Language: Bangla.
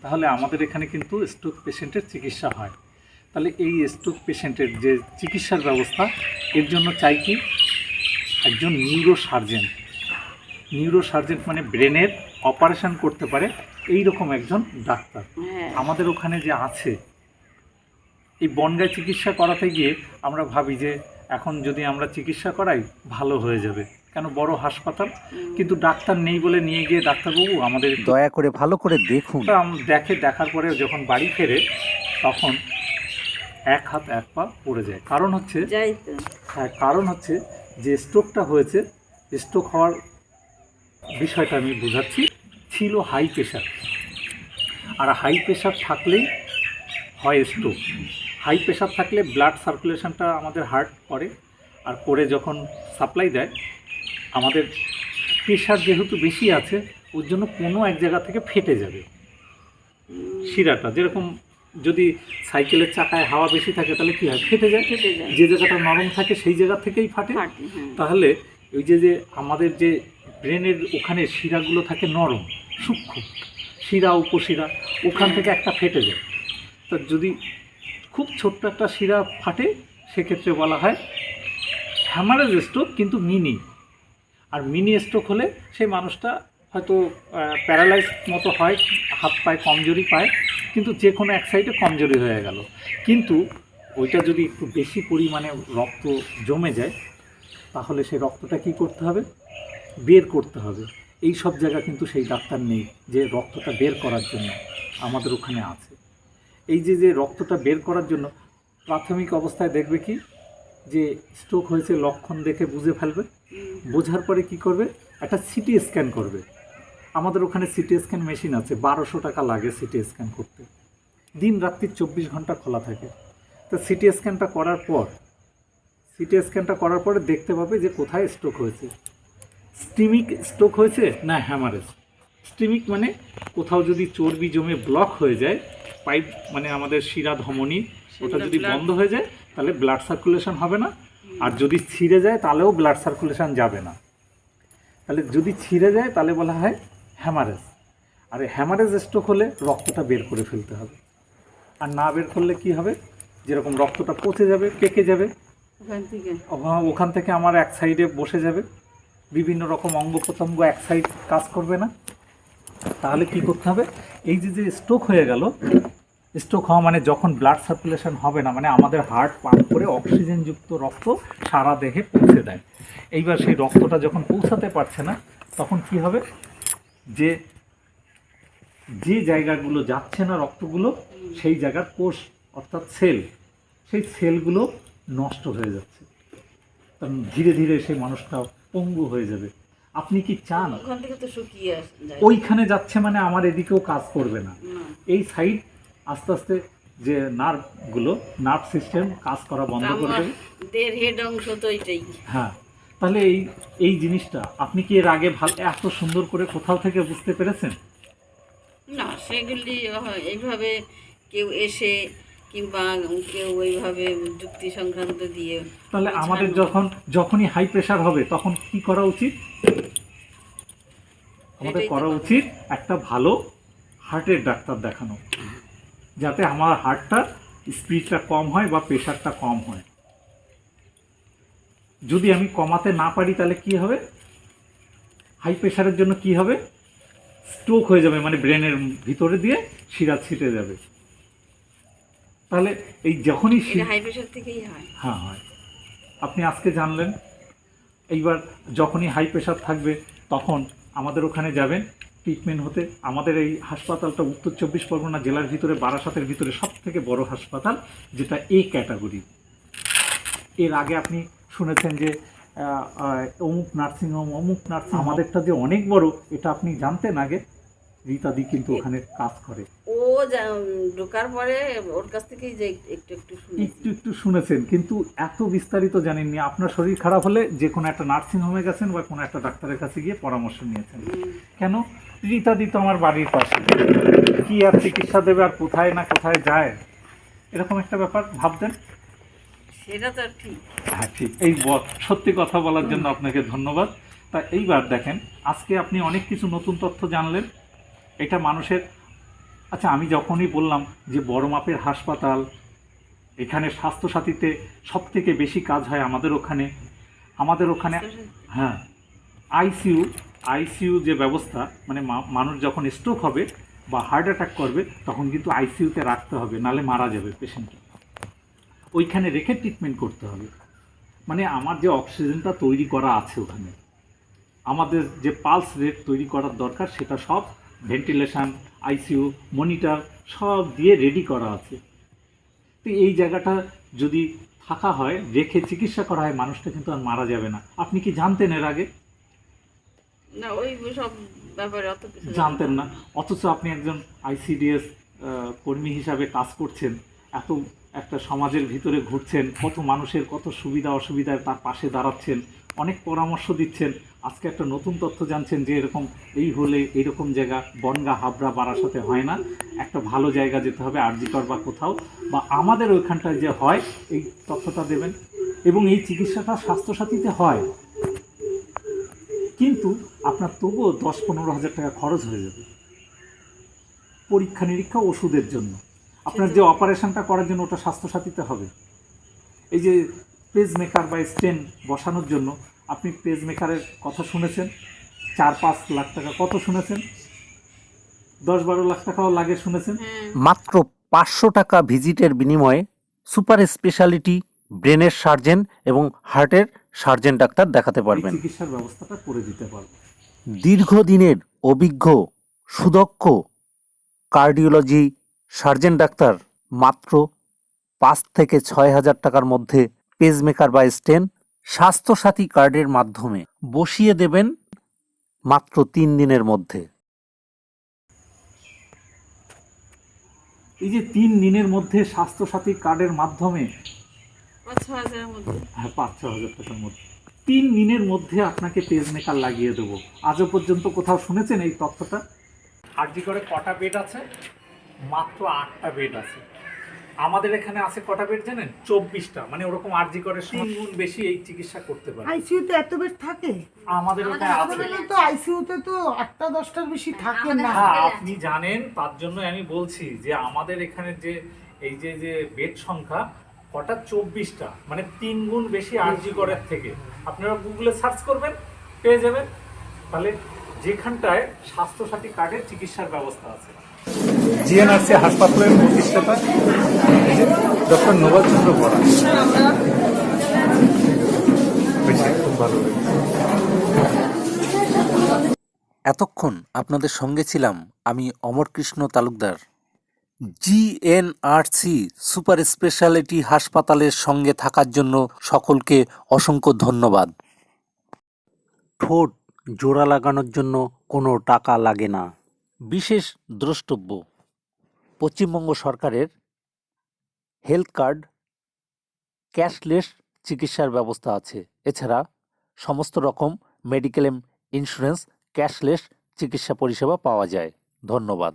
তাহলে আমাদের এখানে কিন্তু স্ট্রোক পেশেন্টের চিকিৎসা হয়। তাহলে এই স্ট্রোক পেশেন্টের যে চিকিৎসার ব্যবস্থা, এর জন্য চাই কি একজন নিউরোসার্জেন মানে ব্রেনের অপারেশন করতে পারে এই রকম একজন ডাক্তার আমাদের ওখানে যে আছে। এই বনগাঁয় চিকিৎসা করাতে গিয়ে আমরা ভাবি যে এখন যদি আমরা চিকিৎসা করাই ভালো হয়ে যাবে, কেন বড় হাসপাতাল, কিন্তু ডাক্তার নেই বলে নিয়ে গিয়ে ডাক্তারবাবু আমাদের দয়া করে ভালো করে দেখুন। দেখার পরে যখন বাড়ি ফেরে তখন এক হাত এক পা পড়ে যায়। কারণ হচ্ছে যে স্ট্রোকটা হয়েছে, স্ট্রোক হওয়ার বিষয়টা আমি বোঝাচ্ছি, ছিল হাই প্রেশার। আর হাই প্রেশার থাকলেই হয় স্ট্রোক। হাই প্রেশার থাকলে ব্লাড সার্কুলেশনটা আমাদের হার্ট করে, আর করে যখন সাপ্লাই দেয় আমাদের প্রেশার যেহেতু বেশি আছে ওর জন্য কোনো এক জায়গা থেকে ফেটে যাবে শিরাটা। যেরকম যদি সাইকেলের চাকায় হাওয়া বেশি থাকে তাহলে কী হয়, ফেটে যায়। যে জায়গাটা নরম থাকে সেই জায়গা থেকেই ফাটে। তাহলে ওই যে আমাদের যে ব্রেনের ওখানে শিরাগুলো থাকে নরম সূক্ষ্ম শিরা, উপশিরা, ওখান থেকে একটা ফেটে যায়। তো যদি খুব ছোট্ট একটা শিরা ফাটে সেক্ষেত্রে বলা হয় হ্যামারেজ স্ট্রোক, কিন্তু মিনি। আর মিনি স্ট্রোক হলে সেই মানুষটা হয়তো প্যারালাইজ মতো হয়, হাত পায়ে কমজোরি পায়, কিন্তু যে কোনো এক সাইডে কমজোরি হয়ে গেল। কিন্তু ওইটা যদি একটু বেশি পরিমাণে রক্ত জমে যায় তাহলে সেই রক্তটা কী করতে হবে, বের করতে হবে। এই সব জায়গা কিন্তু সেই ডাক্তার নেই যে রক্তটা বের করার জন্য। আমাদের ওখানে আছে। এই যে রক্তটা বের করার জন্য প্রাথমিক অবস্থায় দেখবে কি যে স্ট্রোক হয়েছে লক্ষণ দেখে বুঝে ফেলবে। বোঝার পরে কি করবে, একটা সিটি স্ক্যান করবে। আমাদের ওখানে সিটি স্ক্যান মেশিন আছে, 1200 টাকা লাগে সিটি স্ক্যান করতে। দিন রাত্রি 24 ঘন্টা খোলা থাকে। তো সিটি স্ক্যানটা করার পরে দেখতে পাবে যে কোথায় স্ট্রোক হয়েছে। স্টিমিক স্ট্রোক হয়েছে না হ্যামারেজ। স্টিমিক মানে কোথাও যদি চর্বি জমে ব্লক হয়ে যায়, পাইপ মানে আমাদের শিরা ধমনী, ওটা যদি বন্ধ হয়ে যায় তাহলে ব্লাড সার্কুলেশন হবে না। আর যদি ছিঁড়ে যায় তাহলেও ব্লাড সার্কুলেশন যাবে না। তাহলে যদি ছিঁড়ে যায় তাহলে বলা হয় হ্যামারেজ। আর হ্যামারেজ স্ট্রোক হলে রক্তটা বের করে ফেলতে হবে। আর না বের করলে কি হবে, যেরকম রক্তটা পচে যাবে, পেকে যাবে, ওখান থেকে আমার এক সাইডে বসে যাবে, বিভিন্ন রকম অঙ্গ প্রত্যঙ্গ এক সাইড কাজ করবে না। তাহলে কি করতে হবে, এই যে স্ট্রোক হয়ে গেল, স্ট্রোক হওয়া মানে যখন ব্লাড সার্কুলেশন হবে না, মানে আমাদের হার্ট পাম্প করে অক্সিজেনযুক্ত রক্ত সারা দেহে পৌঁছে দেয়। এইবার সেই রক্তটা যখন পৌঁছাতে পারছে না তখন কি হবে, যে জায়গাগুলো যাচ্ছে না রক্তগুলো সেই জায়গার কোষ অর্থাৎ সেই সেলগুলো নষ্ট হয়ে যাচ্ছে। কারণ ধীরে ধীরে সেই মানুষটা পঙ্গু হয়ে যাবে। আপনি কি চান ওইখানে যাচ্ছে মানে আমার এদিকেও কাজ করবে না? এই সাইড আস্তে আস্তে যে নার্ভ সিস্টেম কাজ করা বন্ধ করে দেবে। হ্যাঁ, তাহলে এই জিনিসটা আপনি কি এর আগে এত সুন্দর করে কোথাও থেকে বুঝতে পেরেছেন? না, সেগুলি এইভাবে কেউ এসে কিংবা কেউ ওইভাবে যুক্তি সংক্রান্ত দিয়ে। তাহলে আমাদের যখনই হাই প্রেশার হবে তখন কি করা উচিত? আমাদের করা উচিত একটা ভালো হার্টের ডাক্তার দেখানো, যাতে আমার হার্টটার স্পিডটা কম হয় বা প্রেশারটা কম হয়। যদি আমি কমাতে না পারি তাহলে কি হবে, হাই প্রেশারের জন্য কি হবে, স্ট্রোক হয়ে যাবে, মানে ব্রেনের ভিতরে দিয়ে শিরা ছিটে যাবে। তাহলে এই যখনই হাই প্রেশার থেকেই হয়। হ্যাঁ হয়, আপনি আজকে জানলেন। এইবার যখনই হাই প্রেশার থাকবে তখন আমাদের ওখানে যাবেন ট্রিটমেন্ট হতে। আমাদের এই হাসপাতালটা উত্তর 24 পরগনা জেলার ভিতরে বারাসাতের ভিতরে সব থেকে বড় হাসপাতাল, যেটা এ ক্যাটাগরি। এর আগে আপনি শুনেছেন যে অমুক নার্সিংহোম, আমাদেরটা যে অনেক বড় এটা আপনি জানতেন আগে? রীতাদি কিন্তু ওখানে কাজ করে। ও ঢোকার পরে ওর কাছ থেকেই যে একটু শুনেছেন, কিন্তু এত বিস্তারিত জানেননি। আপনার শরীর খারাপ হলে যে কোনো একটা নার্সিংহোমে গেছেন বা কোনো একটা ডাক্তারের কাছে গিয়ে পরামর্শ নিয়েছেন। কেন, রীতাদি তো আমার বাড়ির পাশে, কি আর চিকিৎসা দেবে, আর কোথায় না কোথায় যায়, এরকম একটা ব্যাপার ভাবতেন। সেটা তো ঠিক। হ্যাঁ ঠিক, এই সত্যি কথা বলার জন্য আপনাকে ধন্যবাদ। তা এইবার দেখেন, আজকে আপনি অনেক কিছু নতুন তথ্য জানলেন। এটা মানুষের আচ্ছা, আমি যখনই বললাম যে বড় মাপের হাসপাতাল, এখানে স্বাস্থ্যসাথীতে সব থেকে বেশি কাজ হয় আমাদের ওখানে হ্যাঁ, আইসিইউ যে ব্যবস্থা, মানে মানুষ যখন স্ট্রোক হবে বা হার্ট অ্যাটাক করবে তখন কিন্তু আইসিইউতে রাখতে হবে, নালে মারা যাবে পেশেন্ট। ওইখানে রেখে ট্রিটমেন্ট করতে হবে। মানে আমার যে অক্সিজেনটা তৈরি করা আছে ওখানে, আমাদের যে পালস রেট তৈরি করার দরকার, সেটা সব ভেন্টিলেশন, আইসিইউ, মনিটর সব দিয়ে রেডি করা আছে। তো এই জায়গাটা যদি থাকা হয়, রেখে চিকিৎসা করা হয়, মানুষটা কিন্তু আর মারা যাবে না। আপনি কি জানতেন এর আগে? না, ওই সব ব্যাপারে অত কিছু জানতেন না, অথচ আপনি একজন আইসিডিএস কর্মী হিসাবে কাজ করছেন, এত একটা সমাজের ভিতরে ঘুরছেন, কত মানুষের কত সুবিধা অসুবিধায় তার পাশে দাঁড়াচ্ছেন, অনেক পরামর্শ দিচ্ছেন। আজকে একটা নতুন তথ্য জানছেন যে এরকম এই হলে এইরকম জায়গা বনগা, হাবড়া, বারাসাতে হয় না, একটা ভালো জায়গা যেতে হবে, আরজিকর বা কোথাও, বা আমাদের ওইখানটায় যে হয়, এই তথ্যটা দেবেন। এবং এই চিকিৎসাটা স্বাস্থ্যসাথীতে হয়, কিন্তু আপনার তবুও 10-15 হাজার টাকা খরচ হয়ে যাবে পরীক্ষা নিরীক্ষা, ওষুধের জন্য। আপনার যে অপারেশনটা করার জন্য ওটা স্বাস্থ্যসাথীতে হবে। এই যে পেজ মেকার বা স্টেন বসানোর জন্য, আপনি পেজ মেকারের কথা শুনেছেন, 4-5 লাখ টাকা, কত শুনেছেন? 10-12 লাখ টাকাও লাগে শুনেছেন। মাত্র 500 টাকা ভিজিটের বিনিময়ে সুপার স্পেশালিটি ব্রেনের সার্জেন এবং হার্টের সার্জেন ডাক্তার দেখাতে এই পারবেন। চিকিৎসার ব্যবস্থাটা করে দিতে পারবো। দীর্ঘদিনের অভিজ্ঞ সুদক্ষ কার্ডিওলজি সার্জেন ডাক্তার মাত্র 5 থেকে 6 হাজার টাকার মধ্যে পেসমেকার বা স্টেন স্বাস্থ্যসাথী কার্ডের মাধ্যমে বসিয়ে দেবেন মাত্র 3 দিনের মধ্যে। এই যে 3 দিনের মধ্যে স্বাস্থ্যসাথী কার্ডের মাধ্যমে, 5-6 হাজারের মধ্যে, হ্যাঁ 5-6 হাজার টাকার মধ্যে 3 দিনের মধ্যে আপনাকে পেজ মেকার লাগিয়ে দেবো। আজও পর্যন্ত কোথাও শুনেছেন এই তথ্যটা? আরজি করে কটা বেড আছে? মাত্র 8টা বেড আছে। আমাদের এখানে আছে কটা বেড জানেন? 24টা। মানে ওরকম আরজি করে 3 গুণ বেশি এই চিকিৎসা করতে পারে। আইসিইউতে এত বেড থাকে? আমাদের ওখানে আছে। আমাদের তো আইসিইউতে তো 8টা 10টার বেশি থাকে না। হ্যাঁ, আপনি জানেন, তার জন্য আমি বলছি যে আমাদের এখানে যে এই যে বেড সংখ্যা কটা, 24টা, মানে 3 গুণ বেশি আরজি করের থেকে। আপনারা গুগলে সার্চ করবেন, পেয়ে যাবেন। তাহলে যেখানটায় স্বাস্থ্যসাথী কার্ডের চিকিৎসার ব্যবস্থা আছে। জিএনআরসি হাসপাতালের প্রতিষ্ঠাতা ডক্টর নোবেল চন্দ্র বরা। খুব ভালো লেগেছে। এতক্ষণ আপনাদের সঙ্গে ছিলাম আমি অমরকৃষ্ণ তালুকদার। জিএনআরসি সুপার স্পেশালিটি হাসপাতালের সঙ্গে থাকার জন্য সকলকে অসংখ্য ধন্যবাদ। ঠোঁট জোড়া লাগানোর জন্য কোনো টাকা লাগে না। বিশেষ দ্রষ্টব্য, পশ্চিমবঙ্গ সরকারের হেলথ কার্ড ক্যাশলেস চিকিৎসার ব্যবস্থা আছে। এছাড়া সমস্ত রকম মেডিকেল ইন্স্যুরেন্স ক্যাশলেস চিকিৎসা পরিষেবা পাওয়া যায়। ধন্যবাদ।